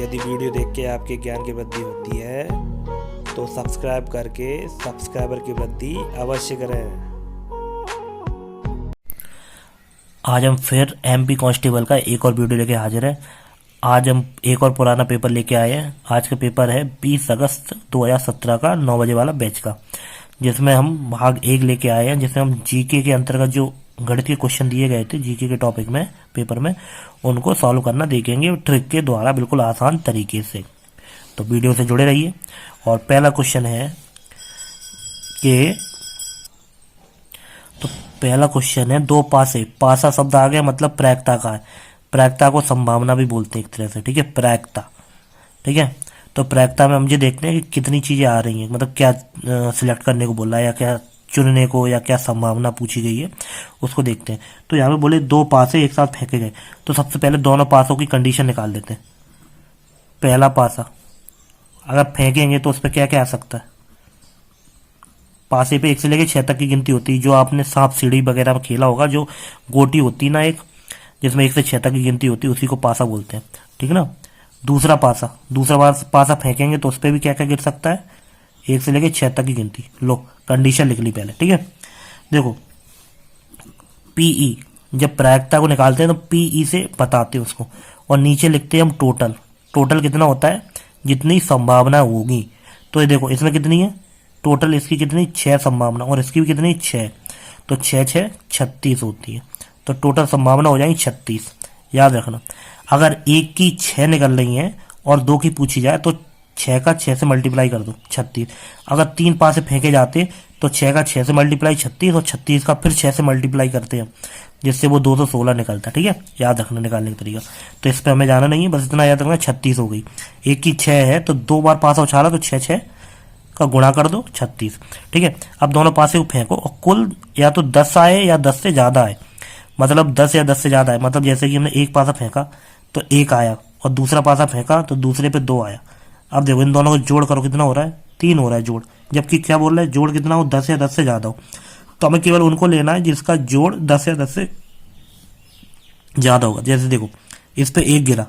यदि वीडियो देख के आपके ज्ञान की वृद्धि होती है तो सब्सक्राइब करके सब्सक्राइबर की वृद्धि अवश्य करें। आज हम फिर एमपी कांस्टेबल का एक और वीडियो लेके हाजिर है। आज हम एक और पुराना पेपर लेके आए हैं। आज का पेपर है 20 अगस्त 2017 का 9 बजे वाला बैच का, जिसमें हम भाग 1 लेके आए हैं, जिसमें हम जीके के अंतर्गत जो गणित के क्वेश्चन दिए गए थे जीके के टॉपिक में पेपर में, उनको सॉल्व करना देखेंगे ट्रिक के द्वारा, बिल्कुल आसान तरीके से। तो वीडियो से जुड़े रहिए। और पहला क्वेश्चन है कि पहला क्वेश्चन है दो पासे, पासा शब्द आ गया मतलब प्रायिकता का है। प्रायिकता को संभावना भी बोलते हैं एक तरह से, ठीक है, प्रायिकता। ठीक है, तो प्रायिकता में हम ये देखते हैं कि कितनी चीजें आ रही हैं, मतलब क्या सिलेक्ट करने को बोला है या क्या चुनने को या क्या संभावना पूछी गई है, उसको देखते हैं। तो यहाँ पे बोले दो पासे एक साथ फेंके गए, तो सबसे पहले दोनों पासों की कंडीशन निकाल देते हैं। पहला पासा अगर फेंकेंगे तो उस पर क्या क्या आ सकता है। पासे पे 1 से लेकर 6 तक की गिनती होती है, जो आपने सांप सीढ़ी वगैरह में खेला होगा, जो गोटी होती है ना एक, जिसमें 1 से 6 तक की गिनती होती है, उसी को पासा बोलते हैं। ठीक है ना। दूसरा पासा फेंकेंगे तो उस पर भी क्या क्या गिर सकता है, 1 से लेकर 6 तक की गिनती। लो कंडीशन लिख ली पहले। ठीक है, देखो पीई, जब प्रायिकता को निकालते हैं तो पीई से बताते हैं उसको, और नीचे लिखते हैं हम टोटल। टोटल कितना होता है, जितनी संभावना होगी। तो ये देखो इसमें कितनी है टोटल, इसकी कितनी 6 संभावना, और इसकी भी कितनी 6, तो 6 6 36 होती है। तो टोटल संभावना हो जाएगी 36। याद रखना, अगर एक की 6 निकल रही है और 2 की पूछी जाए तो 6 का 6 से मल्टीप्लाई कर दो 36। अगर 3 पासे फेंके जाते तो 6 का 6 से मल्टीप्लाई 36, और 36 का फिर 6 से मल्टीप्लाई करते हैं, जिससे वो 216 निकलता है। ठीक है, याद रखना निकालने का तरीका। तो इस पर हमें जाना नहीं है, बस इतना याद रखना 36 हो गई। एक की 6 है तो 2 बार पासा उछाला तो 6 6 का गुणा कर दो 36। ठीक है, अब दोनों पासे को फेंको और कुल या तो 10 आए या 10 से ज्यादा आए, मतलब 10 या 10 से ज्यादा आए, मतलब जैसे कि हमने एक पासा फेंका तो 1 आया, और दूसरा पासा फेंका तो दूसरे पे 2 आया। अब देखो इन दोनों को जोड़ करो, कितना हो रहा है 3 हो रहा है जोड़, जबकि क्या बोल रहा है जोड़ कितना हो 10 या 10 से ज्यादा हो। तो हमें केवल उनको लेना है जिसका जोड़ 10 या 10 से ज्यादा होगा। जैसे देखो इस पे 1 गिरा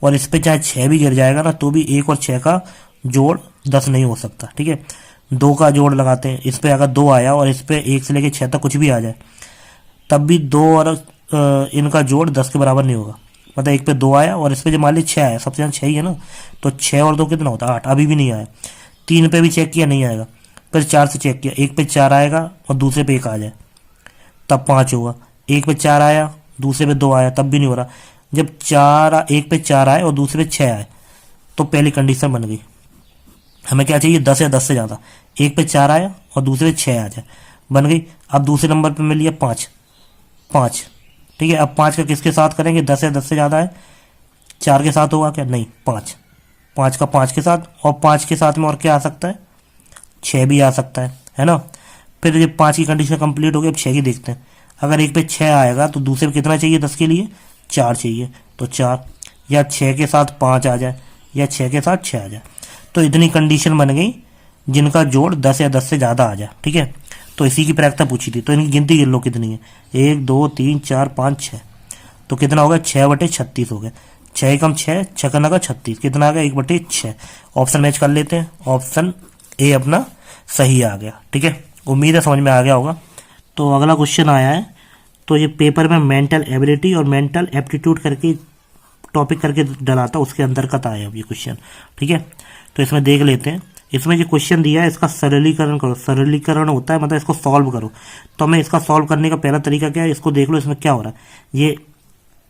और इस पे चाहे 6 भी गिर जाएगा ना, तो भी 1 और 6 का जोड़ 10 नहीं हो सकता। ठीक है, 2 का जोड़ लगाते हैं, इस पे अगर 2 आया और इस पे 1 से लेके 6 तक कुछ भी आ जाए, तब भी 2 और इनका जोड़ 10 के बराबर नहीं होगा। मतलब एक पे 2 आया और इस पे जो मान ली 6 आया, सबसे ज्यादा 6 ही है ना, तो 6 और 2 कितना होता है 8, अभी भी नहीं आया। 3 पे भी चेक किया, नहीं आएगा, फिर 4 से चेक किया, एक पे 4 आएगा और दूसरे पे 1 आ जाए तब 5 होगा। एक पे 4 आया दूसरे पे 2 आया, तब भी नहीं हो रहा। जब एक पे 4 आए और दूसरे पे 6 आए, तो पहली कंडीशन बन गई। हमें क्या चाहिए 10 या 10 से ज्यादा। एक पे 4 आया और दूसरे 6 आ जाए, बन गई। अब दूसरे नंबर पे मिल लिया 5 5। ठीक है, अब 5 का किसके साथ करेंगे, 10 या 10 से ज्यादा है, 4 के साथ होगा क्या, नहीं 5, 5 का 5 के साथ, और 5 के साथ में और क्या आ सकता है 6 भी आ सकता है ना। फिर जब 5 की कंडीशन कंप्लीट हो गई, अब 6 की देखते हैं। अगर एक पे 6 आएगा तो दूसरे पे कितना चाहिए 10 के लिए, 4 चाहिए, तो 4, या 6 के साथ 5 आ जाए या 6 के साथ 6 आ जाए। तो इतनी कंडीशन बन गई जिनका जोड़ 10 या 10 से ज्यादा आ जाए। ठीक है, तो इसी की प्रायिकता पूछी थी, तो इनकी गिनती गिन लो कितनी है, 1 2 3 4 5 6, तो कितना होगा 6/36 हो गया। 6 कम 6, 6 का नगा 36, कितना आ गया 1/6। ऑप्शन मैच कर लेते हैं, ऑप्शन ए अपना सही आ गया। ठीक है, उम्मीद है समझ में आ गया होगा। तो अगला क्वेश्चन आया है, तो ये पेपर में मेंटल एबिलिटी और मेंटल एप्टीट्यूड करके टॉपिक करके डला था, उसके अंतर्गत आया ये क्वेश्चन। ठीक है, तो इसमें देख लेते हैं। इसमें जो क्वेश्चन दिया है इसका सरलीकरण करो। सरलीकरण होता है मतलब इसको सॉल्व करो। तो हमें इसका सॉल्व करने का पहला तरीका क्या है, इसको देख लो इसमें क्या हो रहा है। ये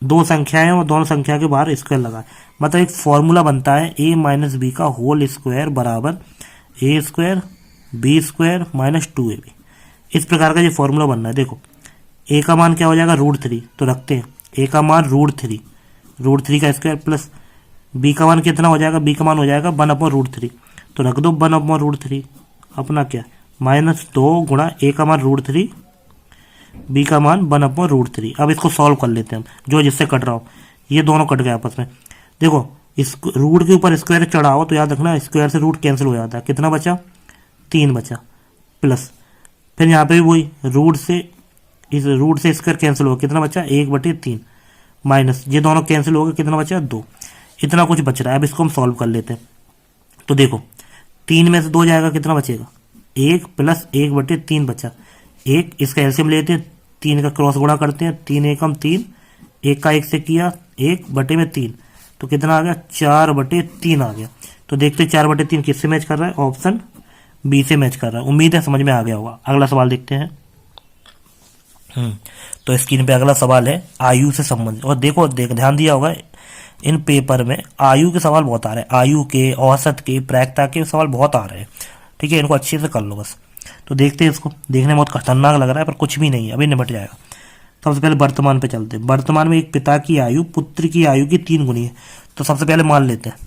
2 संख्याएं और दोनों संख्या के बाहर स्क्वायर लगा है, मतलब एक फॉर्मूला बनता है a माइनस बी का होल स्क्वायर बराबर a square B square minus 2ab। इस प्रकार का ये फॉर्मूला बनना है। देखो a का मान क्या हो जाएगा √3, तो रखते हैं a का मान √3 का स्क्वायर, प्लस b का मान कितना हो जाएगा, b का मान हो जाएगा 1/√3, तो रख दो 1/√3 अपना क्या -2 गुणा a का मान √3, b का मान 1/√3। अब इसको सॉल्व कर लेते हैं हम, जो जिससे कट रहा हो, ये दोनों कट गए आपस में। देखो इस रूट के ऊपर स्क्वायर चढ़ाओ तो याद रखना स्क्वायर से रूट कैंसिल हो जाता है, कितना बचा 3 बचा, प्लस फिर यहाँ पे भी वही रूट से स्क्वायर कैंसिल हो, कितना बचा 1/3, माइनस ये दोनों कैंसिल हो गए, कितना बचा 2। इतना कुछ बच रहा है। अब इसको हम सॉल्व कर लेते हैं। तो देखो 3 में से 2 जाएगा, कितना बचेगा? 1 प्लस 1/3 बचा। 1 इसका एलसीएम लेते हैं, 3 का क्रॉस गुणा करते हैं, 3 एकम 3, 1 का 1 से किया 1/3, तो कितना आ गया? 4/3 आ गया। तो देखते हैं 4/3 किससे मैच कर रहा है? ऑप्शन बी से मैच कर रहा है। उम्मीद है समझ में आ गया होगा। अगला सवाल देखते हैं। तो स्क्रीन पे अगला सवाल है आयु से संबंधित। और देखो ध्यान दिया होगा इन पेपर में आयु के सवाल बहुत आ रहे हैं, आयु के, औसत के, प्रायिकता के सवाल बहुत आ रहे हैं। ठीक है, इनको अच्छे से कर लो बस। तो देखते हैं इसको। देखने में बहुत खतरनाक लग रहा है पर कुछ भी नहीं है, अभी निपट जाएगा। सबसे पहले वर्तमान पे चलते हैं। वर्तमान में एक पिता की आयु पुत्र की आयु की 3 गुनी है। तो सबसे पहले मान लेते हैं,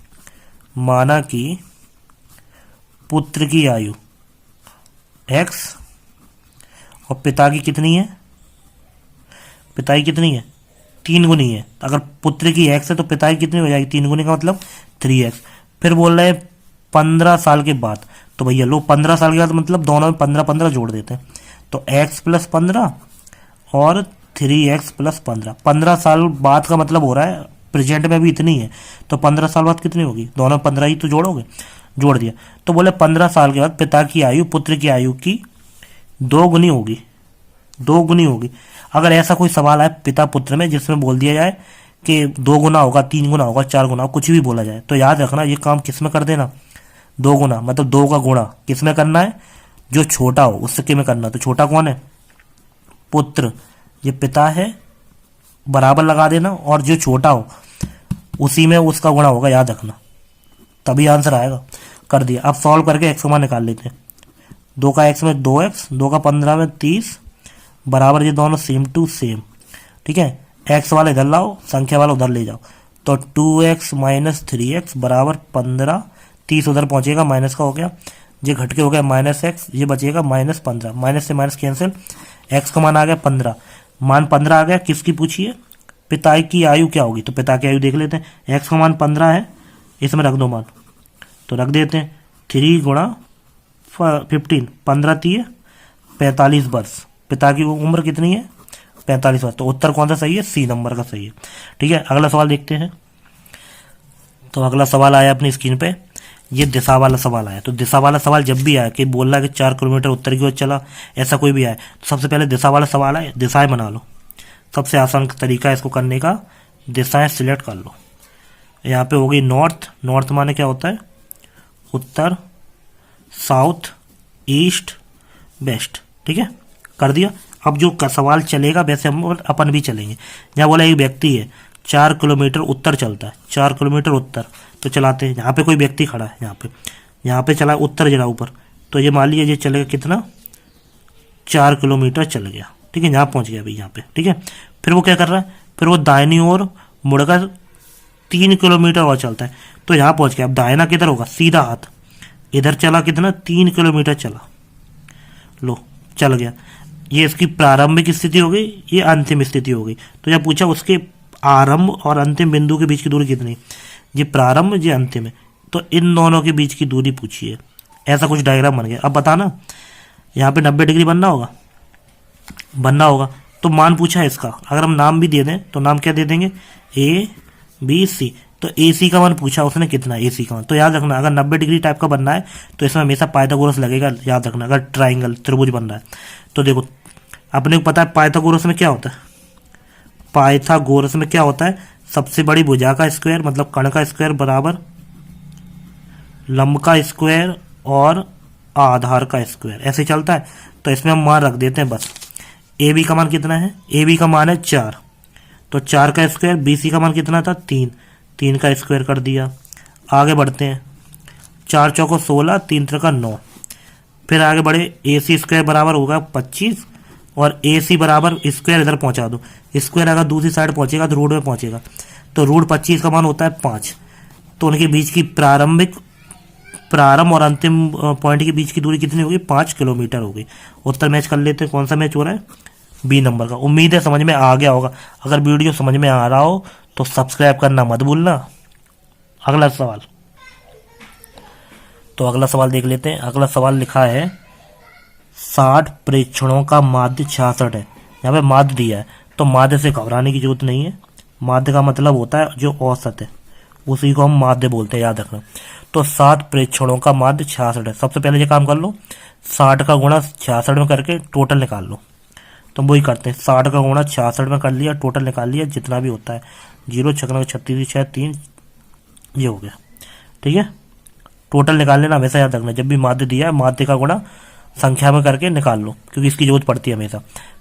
माना कि पुत्र की आयु x और पिता की कितनी है? पिता की कितनी है? 3 गुनी है। अगर पुत्र की x है तो पिता की कितनी हो जाएगी? 3 गुनी का मतलब 3x। फिर बोल रहे हैं 15 साल के बाद। तो भैया लो 15 साल के बाद मतलब दोनों में 15 जोड़ देते हैं। तो x + 15 और 3x + 15। 15 साल बाद का मतलब हो रहा है प्रेजेंट में भी इतनी है, तो 15 साल बाद कितनी होगी? दोनों 15 ही तो जोड़ोगे। जोड़ दिया। तो बोले 15 साल के बाद पिता की आयु पुत्र की आयु की 2 गुनी होगी। 2 गुनी होगी। अगर ऐसा कोई सवाल आए पिता पुत्र में जिसमें बोल दिया जाए कि 2 गुना होगा, 3 गुना होगा, 4 गुना, कुछ भी बोला जाए, तो याद रखना ये काम किस में कर देना? 2 गुना, मतलब 2 का गुणा किस में करना है? जो छोटा हो उसके में करना। तो छोटा कौन है? पुत्र। ये पिता है, बराबर लगा देना, और जो छोटा हो उसी में उसका गुणा होगा, याद रखना, तभी आंसर आएगा। कर दिया। अब सॉल्व करके x का मान निकाल लेते हैं। 2 का x में 2x, 2 का 15 में 30, बराबर ये दोनों सेम टू सेम। ठीक है, x वाला इधर लाओ, संख्या वाला उधर ले जाओ। तो 2x - 3x बराबर 15, 30 उधर पहुंचेगा, माइनस का हो गया, ये घट के हो गया -x, ये बचेगा -15, माइनस से माइनस कैंसिल, x का मान आ गया 15। मान 15 आ गया। किसकी पूछिए? पिता की आयु क्या होगी? तो पिता की आयु देख लेते हैं। x का मान 15 है, इसमें रख दो मान, तो रख देते हैं 3 × 15, 15 3 45 वर्ष। पिता की उम्र कितनी है? 45 वर्ष। तो उत्तर कौन सा सही है? सी नंबर का सही है। ठीक है, अगला सवाल देखते हैं। तो अगला सवाल आया अपनी स्क्रीन पे, ये दिशा वाला सवाल आया। तो दिशा वाला सवाल जब भी आया कि बोल रहा है कि 4 किलोमीटर उत्तर की ओर चला, ऐसा कोई भी आए, तो सबसे पहले दिशा वाला सवाल है, दिशाएं बना लो। सबसे आसान तरीका है इसको करने का, दिशाएं सिलेक्ट कर लो। यहाँ पे हो गई नॉर्थ। नॉर्थ माने क्या होता है? उत्तर, साउथ, ईस्ट, वेस्ट। ठीक है, कर दिया। अब जो सवाल चलेगा वैसे हम अपन भी चलेंगे। यहाँ बोला एक व्यक्ति है 4 किलोमीटर उत्तर चलता है, 4 किलोमीटर उत्तर, तो चलाते हैं। यहाँ पे कोई व्यक्ति खड़ा है, यहाँ पे चला उत्तर जरा ऊपर, तो ये मान लीजिए ये चलेगा कितना? 4 किलोमीटर चल गया। ठीक है, यहाँ पहुँच गया अभी यहाँ पे। ठीक है, फिर वो क्या कर रहा है? फिर वो दाहिनी ओर मुड़कर 3 किलोमीटर और चलता है, तो यहाँ पहुँच गया। अब दाहिना किधर होगा? सीधा हाथ इधर चला, कितना? 3 किलोमीटर चला, लो चल गया। ये इसकी प्रारंभिक स्थिति हो गई, ये अंतिम स्थिति हो गई। तो जब पूछा उसके आरंभ और अंतिम बिंदु के बीच की दूरी कितनी? ये प्रारंभ, ये अंतिम है, तो इन दोनों के बीच की दूरी पूछी है। ऐसा कुछ डायग्राम बन गया। अब बताना, यहाँ पे 90 डिग्री बनना होगा। तो मान पूछा है इसका, अगर हम नाम भी दे दें तो नाम क्या दे देंगे? ABC। तो AC का मान पूछा उसने, कितना AC का मान? तो याद रखना, अगर 90 डिग्री टाइप का बनना है तो इसमें हमेशा पाइथागोरस लगेगा, याद रखना। अगर ट्राइंगल, त्रिभुज बन रहा है तो देखो अपने को पता है पाइथागोरस में क्या होता है। पाइथागोरस में क्या होता है? सबसे बड़ी भुजा का स्क्वायर, मतलब कर्ण का स्क्वायर, बराबर लंब का स्क्वायर और आधार का स्क्वायर, ऐसे चलता है। तो इसमें हम मान रख देते हैं बस। AB का मान कितना है? AB का मान है 4, तो 4 का स्क्वायर। BC का मान कितना था? 3, 3 का स्क्वायर कर दिया। आगे बढ़ते हैं, 4 चौको 16, 3 त्रिका 9। फिर आगे बढ़े, AC स्क्वायर बराबर होगा 25, और AC बराबर स्क्वायर इधर पहुंचा दो। स्क्वायर अगर दूसरी साइड पहुंचेगा तो रूट में पहुंचेगा, तो रूट 25 का मान होता है 5। तो उनके बीच की प्रारंभ और अंतिम पॉइंट के बीच की दूरी कितनी होगी? 5 किलोमीटर होगी। उत्तर मैच कर लेते हैं। कौन सा मैच हो रहा है? बी नंबर का। उम्मीद है समझ में आ गया होगा। अगर वीडियो समझ में आ रहा हो तो सब्सक्राइब करना मत भूलना। अगला सवाल, तो अगला सवाल देख लेते हैं। अगला सवाल लिखा है 60 प्रेक्षणों का माध्य 66 है। यहाँ पे माध्य दिया है, तो माध्य से घबराने की जरूरत नहीं है। माध्य का मतलब होता है जो औसत है, उसी को हम माध्य बोलते हैं, याद रखना। तो 7 प्रेक्षणों का माध्य 66 है। सबसे पहले ये काम कर लो, 60 का गुणा 66 में करके टोटल निकाल लो। तो वही करते हैं, 60 का गुणा 66 में कर लिया, टोटल निकाल लिया जितना भी होता है। 0 छक्का 36 6 3, ये हो गया। ठीक है, टोटल निकाल लेना, हमेशा याद रखना। जब भी माध्य दिया है माध्य का गुणा संख्या में करके निकाल लो, क्योंकि इसकी जरूरत पड़ती है हमेशा।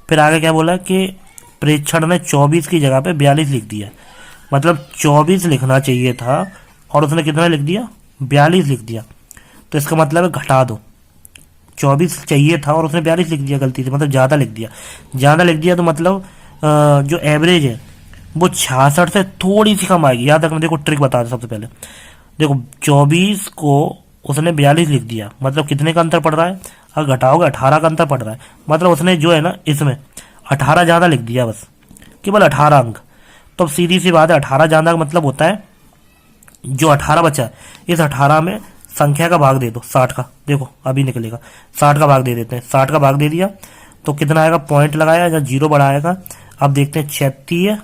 फिर आगे क्या बोला कि प्रेक्षण ने 24 की जगह पे 42 लिख दिया। मतलब 24 लिखना चाहिए था और उसने कितना लिख दिया, 42 लिख दिया। तो इसका मतलब है घटा दो, 24 चाहिए था और उसने 42 लिख दिया गलती से, मतलब ज़्यादा लिख दिया। ज़्यादा लिख दिया तो मतलब जो एवरेज है वो 66 से थोड़ी सी कम आएगी, याद रखना। देखो ट्रिक बता दो सबसे पहले, देखो 24 को उसने 42 लिख दिया, मतलब कितने का अंतर पड़ रहा है, अगर घटाओगे 18 का अंतर पड़ रहा है। मतलब उसने जो है ना इसमें 18 ज़्यादा लिख दिया, बस केवल 18 अंक। तो अब सीधी सी बात है, 18 ज़्यादा का मतलब होता है जो 18 बचा इस 18 में संख्या का भाग दे दो 60 का। देखो अभी निकलेगा, 60 का भाग दे देते हैं। 60 का भाग दे दिया तो कितना आएगा, पॉइंट लगाया या 0 बढ़ाएगा। अब देखते हैं 36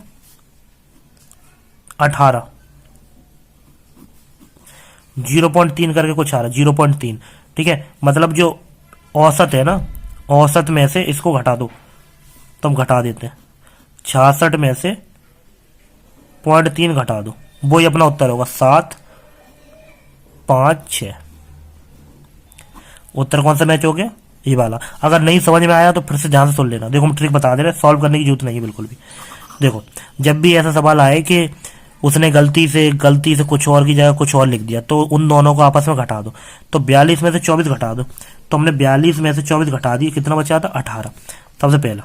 18 0.3 करके कुछ आ रहा है, 0.3। ठीक है, मतलब जो औसत है ना, औसत में से इसको घटा दो, तो हम घटा देते हैं 66 में से 0.3 घटा दो, वही अपना उत्तर होगा 7 5 6। उत्तर कौन सा मैच हो गया, ये वाला। अगर नहीं समझ में आया तो फिर से ध्यान से सुन लेना। देखो हम ट्रिक बता दे रहे हैं, सॉल्व करने की जरूरत नहीं है बिल्कुल भी। देखो जब भी ऐसा सवाल आए कि उसने गलती से कुछ और की जगह कुछ और लिख दिया, तो उन दोनों को आपस में घटा दो। तो 42 में से 24 घटा दो, तो हमने 42 में से 24 घटा दिए, कितना बचा था 18, सबसे पहला।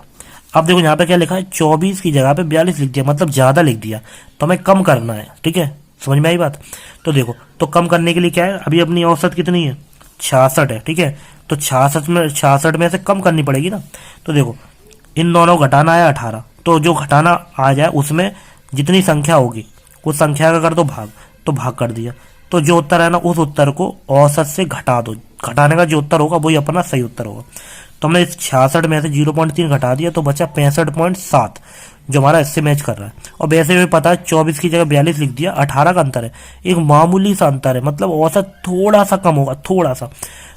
अब देखो यहाँ पे क्या लिखा है, 24 की जगह पे 42 लिख दिया, मतलब ज़्यादा लिख दिया, तो हमें कम करना है। ठीक है, समझ में आई बात। तो देखो, तो कम करने के लिए क्या है, अभी अपनी औसत कितनी है 66 है। ठीक है, तो 66 में से कम करनी पड़ेगी ना। तो देखो इन दोनों घटाना है 18, तो जो घटाना आ जाए उसमें जितनी संख्या होगी उस संख्या का कर दो भाग, तो भाग कर दिया। तो जो उत्तर है ना उस उत्तर को औसत से घटा दो, घटाने का जो उत्तर होगा वही अपना सही उत्तर होगा। तो हमने इस 66 में से 0.3 घटा दिया, तो बचा 65.7, जो हमारा इससे मैच कर रहा है। और वैसे भी पता है 24 की जगह 42 लिख दिया, 18 का अंतर है, एक मामूली सा अंतर है, मतलब औसत थोड़ा सा कम होगा, थोड़ा सा।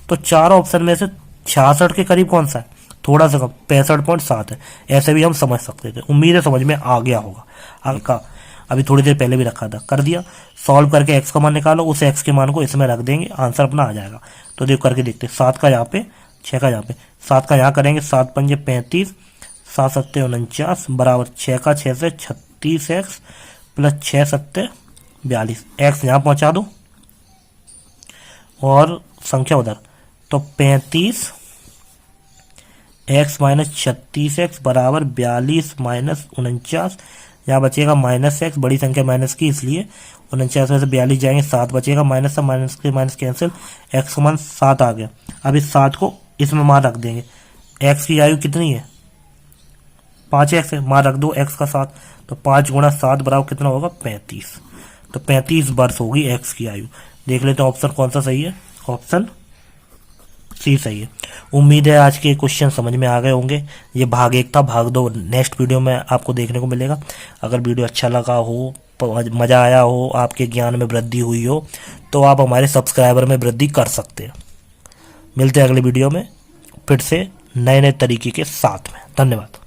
तो 4 ऑप्शन में से 66 के करीब कौन सा है, थोड़ा सा कम, 65.7 है। ऐसे भी हम समझ सकते थे। उम्मीद है समझ में आ गया होगा। आगे का अभी थोड़ी देर पहले भी रखा था, कर दिया। सॉल्व करके एक्स का मान निकालो, उस एक्स के मान को इसमें रख देंगे, आंसर अपना आ जाएगा। तो देखो करके देखते, 7 का यहाँ पे, 6 का यहाँ पे, 7 का यहाँ करेंगे, 7 पंजे 35, 7 सत्ते 49 बराबर 6 का 6 से 36x प्लस 6 सत्ते 42। एक्स यहाँ पहुँचा दो और संख्या उधर, तो 35 x माइनस 36x बराबर 42 माइनस 49, यहाँ बचेगा माइनस एक्स, बड़ी संख्या माइनस की इसलिए 49 में से 42 जाएंगे, 7 बचेगा, माइनस से माइनस के माइनस कैंसिल, एक्स का मान 7 आ गया। अब इस 7 को इसमें मान रख देंगे। एक्स की आयु कितनी है 5x है, मान रख दो एक्स का 7, तो 5 गुणा 7 बराबर कितना होगा 35। तो 35 वर्ष होगी एक्स की आयु। देख लेते हैं ऑप्शन कौन सा सही है, ऑप्शन सी सही है। उम्मीद है आज के क्वेश्चन समझ में आ गए होंगे। ये भाग 1 था, भाग 2 नेक्स्ट वीडियो में आपको देखने को मिलेगा। अगर वीडियो अच्छा लगा हो, मज़ा आया हो, आपके ज्ञान में वृद्धि हुई हो, तो आप हमारे सब्सक्राइबर में वृद्धि कर सकते हैं। मिलते हैं अगले वीडियो में फिर से नए नए तरीके के साथ में। धन्यवाद।